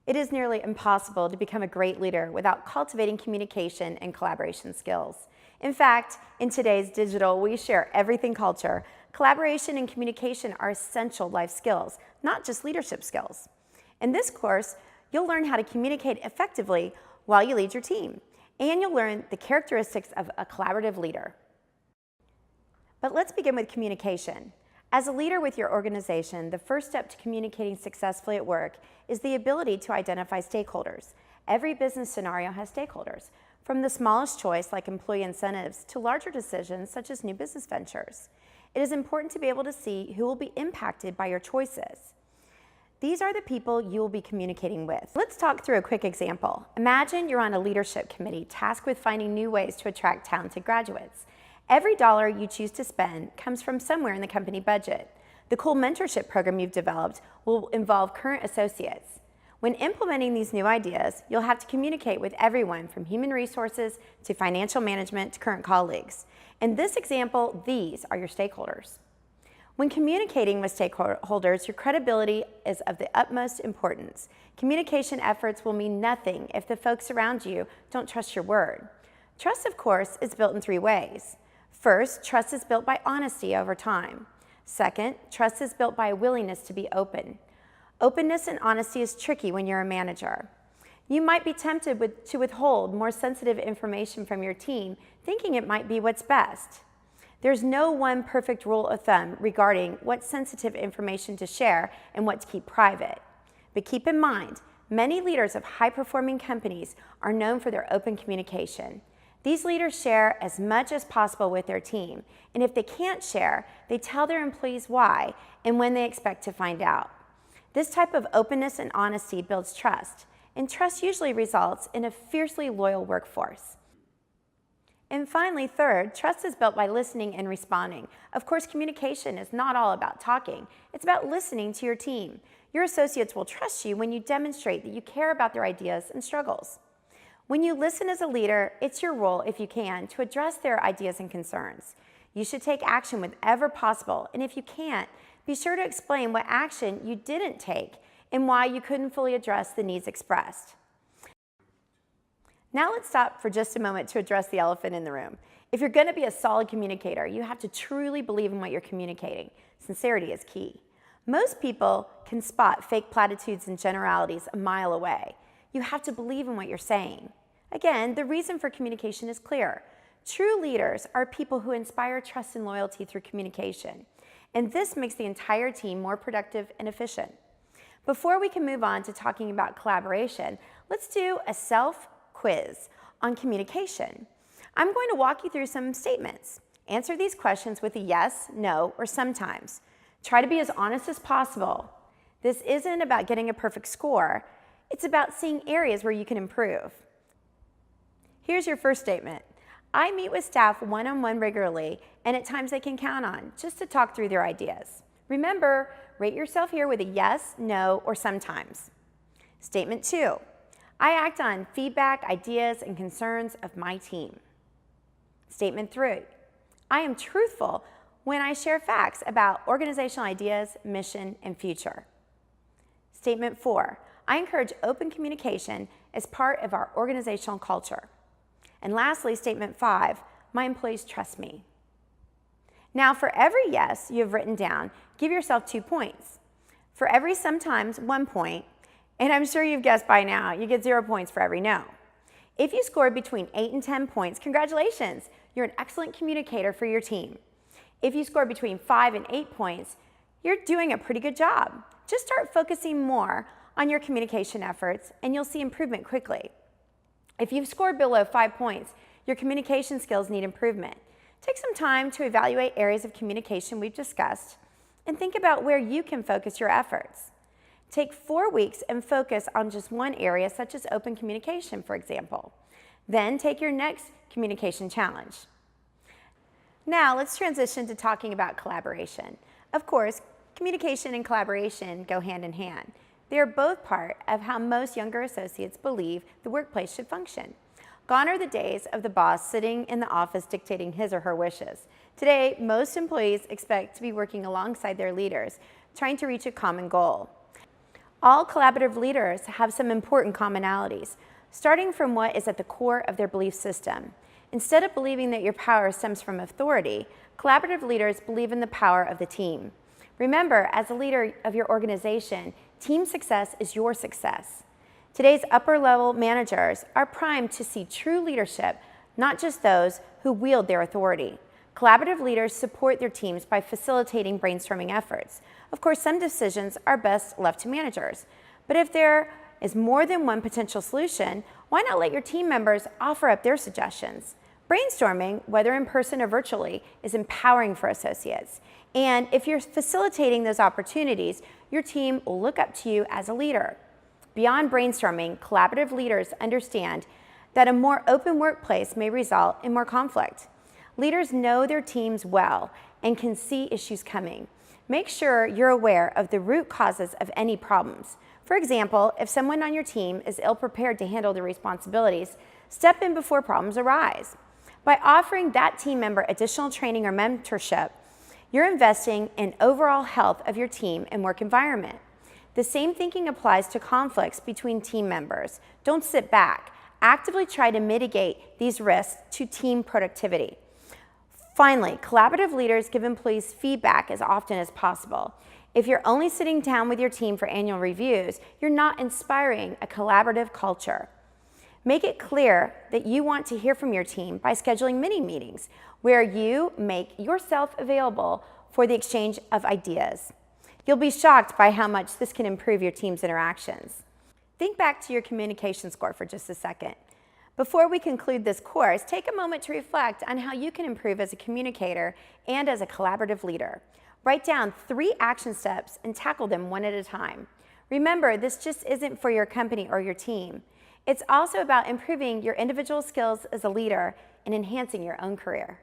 It is nearly impossible to become a great leader without cultivating communication and collaboration skills. In fact, in today's digital we share everything culture, collaboration and communication are essential life skills, not just leadership skills. In this course, you'll learn how to communicate effectively while you lead your team, and you'll learn the characteristics of a collaborative leader. But let's begin with communication. As a leader with your organization, the first step to communicating successfully at work is the ability to identify stakeholders. Every business scenario has stakeholders, from the smallest choice like employee incentives to larger decisions such as new business ventures. It is important to be able to see who will be impacted by your choices. These are the people you will be communicating with. Let's talk through a quick example. Imagine you're on a leadership committee tasked with finding new ways to attract talented graduates. Every dollar you choose to spend comes from somewhere in the company budget. The cool mentorship program you've developed will involve current associates. When implementing these new ideas, you'll have to communicate with everyone from human resources to financial management to current colleagues. In this example, these are your stakeholders. When communicating with stakeholders, your credibility is of the utmost importance. Communication efforts will mean nothing if the folks around you don't trust your word. Trust, of course, is built in 3 ways. First, trust is built by honesty over time. Second, trust is built by a willingness to be open. Openness and honesty is tricky when you're a manager. You might be tempted to withhold more sensitive information from your team, thinking it might be what's best. There's no one perfect rule of thumb regarding what sensitive information to share and what to keep private. But keep in mind, many leaders of high-performing companies are known for their open communication. These leaders share as much as possible with their team, and if they can't share, they tell their employees why and when they expect to find out. This type of openness and honesty builds trust, and trust usually results in a fiercely loyal workforce. And finally, third, trust is built by listening and responding. Of course, communication is not all about talking. It's about listening to your team. Your associates will trust you when you demonstrate that you care about their ideas and struggles. When you listen as a leader, it's your role, if you can, to address their ideas and concerns. You should take action whenever possible, and if you can't, be sure to explain what action you didn't take and why you couldn't fully address the needs expressed. Now let's stop for just a moment to address the elephant in the room. If you're going to be a solid communicator, you have to truly believe in what you're communicating. Sincerity is key. Most people can spot fake platitudes and generalities a mile away. You have to believe in what you're saying. Again, the reason for communication is clear. True leaders are people who inspire trust and loyalty through communication, and this makes the entire team more productive and efficient. Before we can move on to talking about collaboration, let's do a self-quiz on communication. I'm going to walk you through some statements. Answer these questions with a yes, no, or sometimes. Try to be as honest as possible. This isn't about getting a perfect score. It's about seeing areas where you can improve. Here's your first statement. I meet with staff one-on-one regularly, and at times I can count on, just to talk through their ideas. Remember, rate yourself here with a yes, no, or sometimes. Statement 2. I act on feedback, ideas, and concerns of my team. Statement 3. I am truthful when I share facts about organizational ideas, mission, and future. Statement 4. I encourage open communication as part of our organizational culture. And lastly, statement 5, my employees trust me. Now, for every yes you have written down, give yourself 2 points. For every sometimes, 1 point, and I'm sure you've guessed by now, you get 0 points for every no. If you scored between 8 and 10 points, congratulations, you're an excellent communicator for your team. If you scored between 5 and 8 points, you're doing a pretty good job. Just start focusing more on your communication efforts and you'll see improvement quickly. If you've scored below 5 points, your communication skills need improvement. Take some time to evaluate areas of communication we've discussed and think about where you can focus your efforts. Take 4 weeks and focus on just one area, such as open communication, for example. Then take your next communication challenge. Now let's transition to talking about collaboration. Of course, communication and collaboration go hand in hand. They are both part of how most younger associates believe the workplace should function. Gone are the days of the boss sitting in the office dictating his or her wishes. Today, most employees expect to be working alongside their leaders, trying to reach a common goal. All collaborative leaders have some important commonalities, starting from what is at the core of their belief system. Instead of believing that your power stems from authority, collaborative leaders believe in the power of the team. Remember, as a leader of your organization, team success is your success. Today's upper-level managers are primed to see true leadership, not just those who wield their authority. Collaborative leaders support their teams by facilitating brainstorming efforts. Of course, some decisions are best left to managers, but if there is more than one potential solution, why not let your team members offer up their suggestions? Brainstorming, whether in person or virtually, is empowering for associates. And if you're facilitating those opportunities, your team will look up to you as a leader. Beyond brainstorming, collaborative leaders understand that a more open workplace may result in more conflict. Leaders know their teams well and can see issues coming. Make sure you're aware of the root causes of any problems. For example, if someone on your team is ill-prepared to handle their responsibilities, step in before problems arise. By offering that team member additional training or mentorship, you're investing in overall health of your team and work environment. The same thinking applies to conflicts between team members. Don't sit back. Actively try to mitigate these risks to team productivity. Finally, collaborative leaders give employees feedback as often as possible. If you're only sitting down with your team for annual reviews, you're not inspiring a collaborative culture. Make it clear that you want to hear from your team by scheduling mini meetings where you make yourself available for the exchange of ideas. You'll be shocked by how much this can improve your team's interactions. Think back to your communication score for just a second. Before we conclude this course, take a moment to reflect on how you can improve as a communicator and as a collaborative leader. Write down 3 action steps and tackle them one at a time. Remember, this just isn't for your company or your team. It's also about improving your individual skills as a leader and enhancing your own career.